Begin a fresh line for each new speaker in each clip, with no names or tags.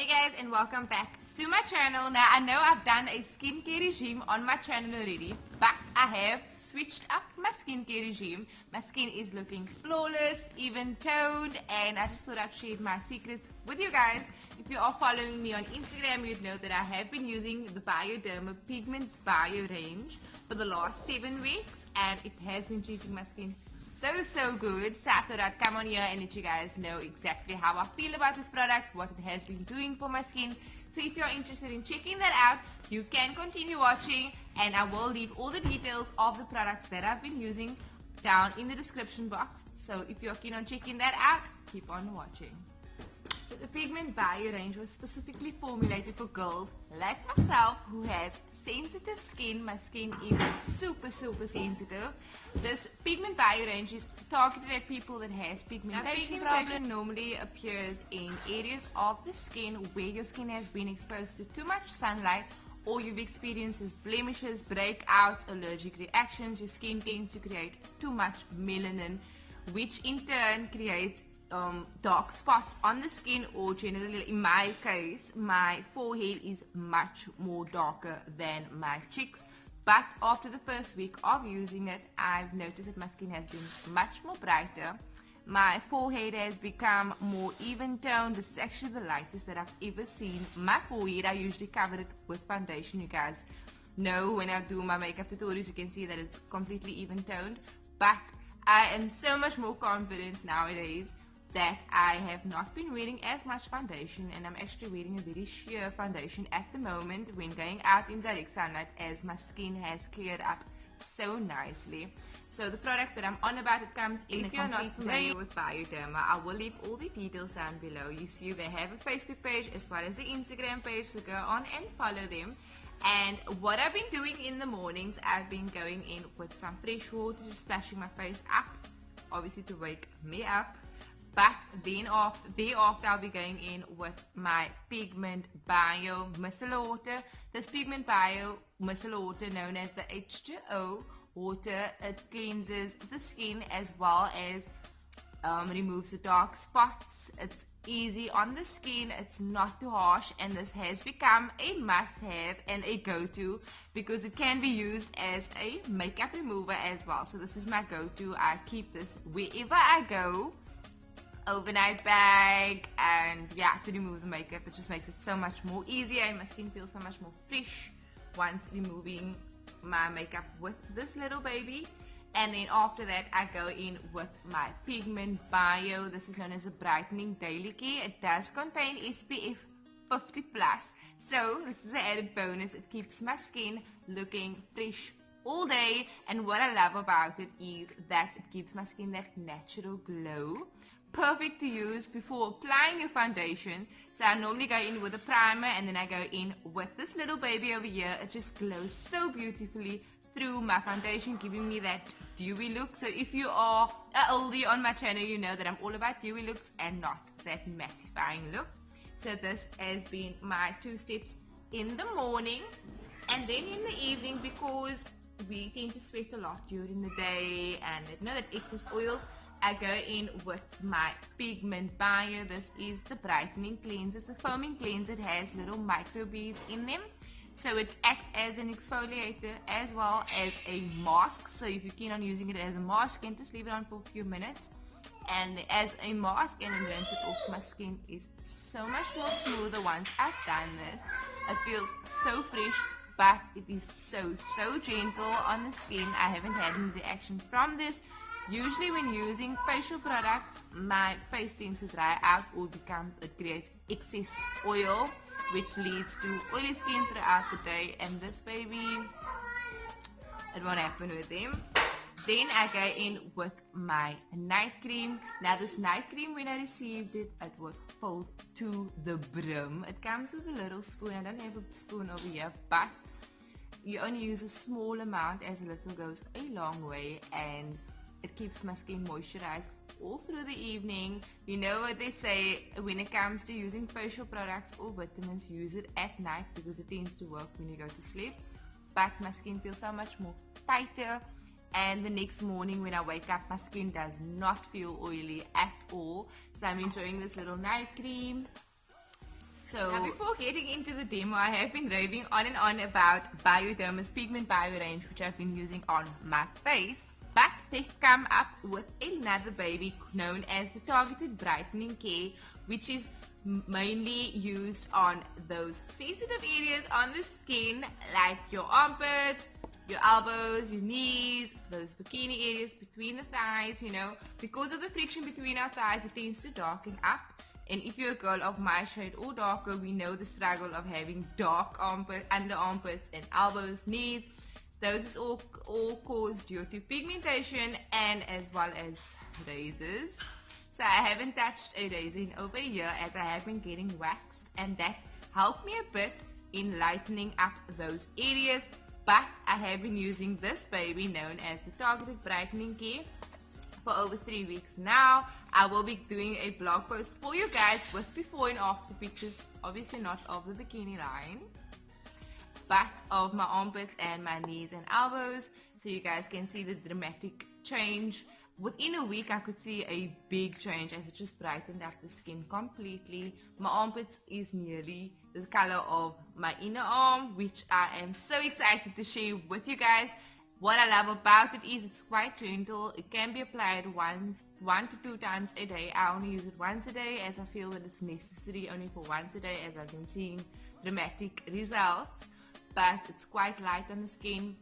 Hey guys, and welcome back to my channel. Now I know I've done a skincare regime on my channel already, but I have switched up my skincare regime. My skin is looking flawless, even toned, and I just thought I'd share my secrets with you guys. If you are following me on Instagram, you'd know that I have been using the Bioderma Pigmentbio range for the last 7 weeks, and it has been treating my skin so good. So I thought I'd come on here and let you guys know exactly how I feel about this product, what it has been doing for my skin. So if you're interested in checking that out, you can continue watching, and I will leave all the details of the products that I've been using down in the description box. So if you're keen on checking that out, keep on watching. So the Pigmentbio range was specifically formulated for girls like myself who has sensitive skin. My skin is super sensitive. This Pigmentbio range is targeted at people that has pigmentation problem. Normally appears in areas of the skin where your skin has been exposed to too much sunlight, or you've experienced blemishes, breakouts, allergic reactions. Your skin tends to create too much melanin, which in turn creates dark spots on the skin, or generally in my case my forehead is much more darker than my cheeks. But after the first week of using it, I've noticed that my skin has been much more brighter. My forehead has become more even toned. This is actually the lightest that I've ever seen my forehead. I usually cover it with foundation. You guys know when I do my makeup tutorials, you can see that it's completely even toned, but I am so much more confident nowadays that I have not been wearing as much foundation, and I'm actually wearing a very sheer foundation at the moment when going out in direct sunlight, as my skin has cleared up so nicely. So the products that I'm on about, it comes in. If you're not familiar with Bioderma, I will leave all the details down below. You see they have a Facebook page as well as the Instagram page, so go on and follow them. And what I've been doing in the mornings, I've been going in with some fresh water, just splashing my face up, obviously to wake me up. But then thereafter I'll be going in with my Pigmentbio Micellar water. This Pigmentbio Micellar water, known as the H2O water, it cleanses the skin as well as removes the dark spots. It's easy on the skin, it's not too harsh, and this has become a must-have and a go-to because it can be used as a makeup remover as well. So this is my go-to. I keep this wherever I go, overnight bag, and yeah, to remove the makeup. It just makes it so much more easier, and my skin feels so much more fresh once removing my makeup with this little baby. And then after that I go in with my Pigmentbio. This is known as a brightening daily care. It does contain SPF 50+, so this is an added bonus. It keeps my skin looking fresh all day, and what I love about it is that it gives my skin that natural glow. Perfect to use before applying your foundation. So I normally go in with a primer, and then I go in with this little baby over here. It just glows so beautifully through my foundation, giving me that dewy look. So if you are an oldie on my channel, you know that I'm all about dewy looks and not that mattifying look. So this has been my 2 steps in the morning. And then in the evening, because we tend to sweat a lot during the day and you know that excess oils, I go in with my Pigmentbio. This is the brightening cleanser. It's a foaming cleanser. It has little micro beads in them, so it acts as an exfoliator as well as a mask. So if you're keen on using it as a mask, you can just leave it on for a few minutes and as a mask, and then rinse it off. My skin is so much more smoother once I've done this. It feels so fresh, but it is so gentle on the skin. I haven't had any reaction from this. Usually when using facial products, my face tends to dry out, or it creates excess oil, which leads to oily skin throughout the day, and this baby, it won't happen with them. Then I go in with my night cream. Now this night cream, when I received it, it was filled to the brim. It comes with a little spoon. I don't have a spoon over here, but you only use a small amount, as a little goes a long way, and it keeps my skin moisturized all through the evening. You know what they say when it comes to using facial products or vitamins, use it at night because it tends to work when you go to sleep. But my skin feels so much more tighter, and the next morning when I wake up, my skin does not feel oily at all. So I'm enjoying this little night cream. So now before getting into the demo, I have been raving on and on about Bioderma's Pigmentbio range, which I've been using on my face. But they've come up with another baby known as the Targeted Brightening Care, which is mainly used on those sensitive areas on the skin, like your armpits, your elbows, your knees, those bikini areas between the thighs, you know. Because of the friction between our thighs, it tends to darken up. And if you're a girl of my shade or darker, we know the struggle of having dark under armpits and elbows, knees. Those is all caused due to pigmentation and as well as razors. So I haven't touched a razor in over a year, as I have been getting waxed, and that helped me a bit in lightening up those areas. But I have been using this baby known as the Targeted Brightening Care for over 3 weeks now. I will be doing a blog post for you guys with before and after pictures, obviously not of the bikini line, but of my armpits and my knees and elbows, so you guys can see the dramatic change. Within a week I could see a big change as it just brightened up the skin completely. My armpits is nearly the color of my inner arm, which I am so excited to share with you guys. What I love about it is it's quite gentle. It can be applied 1 to 2 times a day. I only use it once a day as I feel that it's necessary only for once a day, as I've been seeing dramatic results. But it's quite light on the skin.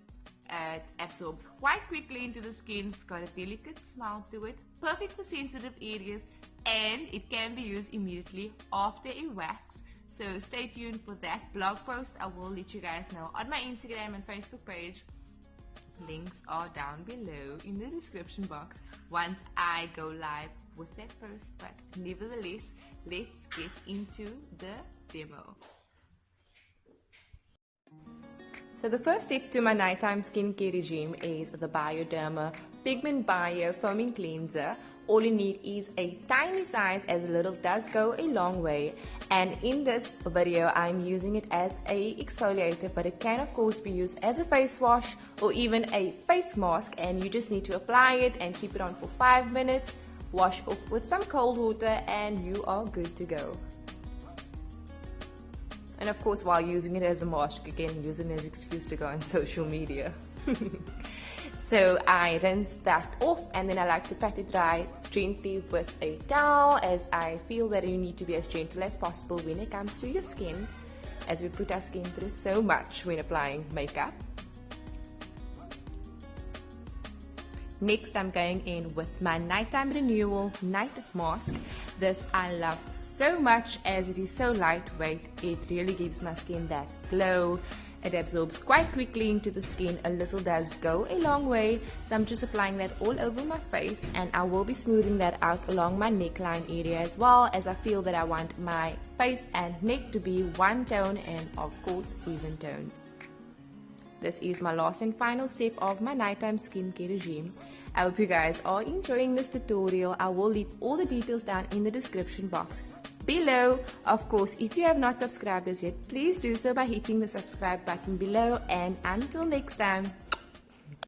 It absorbs quite quickly into the skin. It's got a delicate smell to it, perfect for sensitive areas, and it can be used immediately after a wax. So stay tuned for that blog post. I will let you guys know on my Instagram and Facebook page. Links are down below in the description box once I go live with that post. But nevertheless, let's get into the demo. So the first step to my nighttime skincare regime is the Bioderma Pigmentbio Foaming Cleanser. All you need is a tiny size, as little does go a long way. And in this video, I'm using it as a exfoliator, but it can of course be used as a face wash or even a face mask. And you just need to apply it and keep it on for 5 minutes, wash off with some cold water, and you are good to go. And of course, while using it as a mask, you can use it as an excuse to go on social media. So I rinse that off, and then I like to pat it dry gently with a towel, as I feel that you need to be as gentle as possible when it comes to your skin, as we put our skin through so much when applying makeup. Next, I'm going in with my Nighttime Renewal Night Mask. This I love so much as it is so lightweight. It really gives my skin that glow. It absorbs quite quickly into the skin. A little does go a long way. So I'm just applying that all over my face, and I will be smoothing that out along my neckline area as well, as I feel that I want my face and neck to be one tone and of course even tone. This is my last and final step of my nighttime skincare regime. I hope you guys are enjoying this tutorial. I will leave all the details down in the description box below. Of course, if you have not subscribed as yet, please do so by hitting the subscribe button below. And until next time,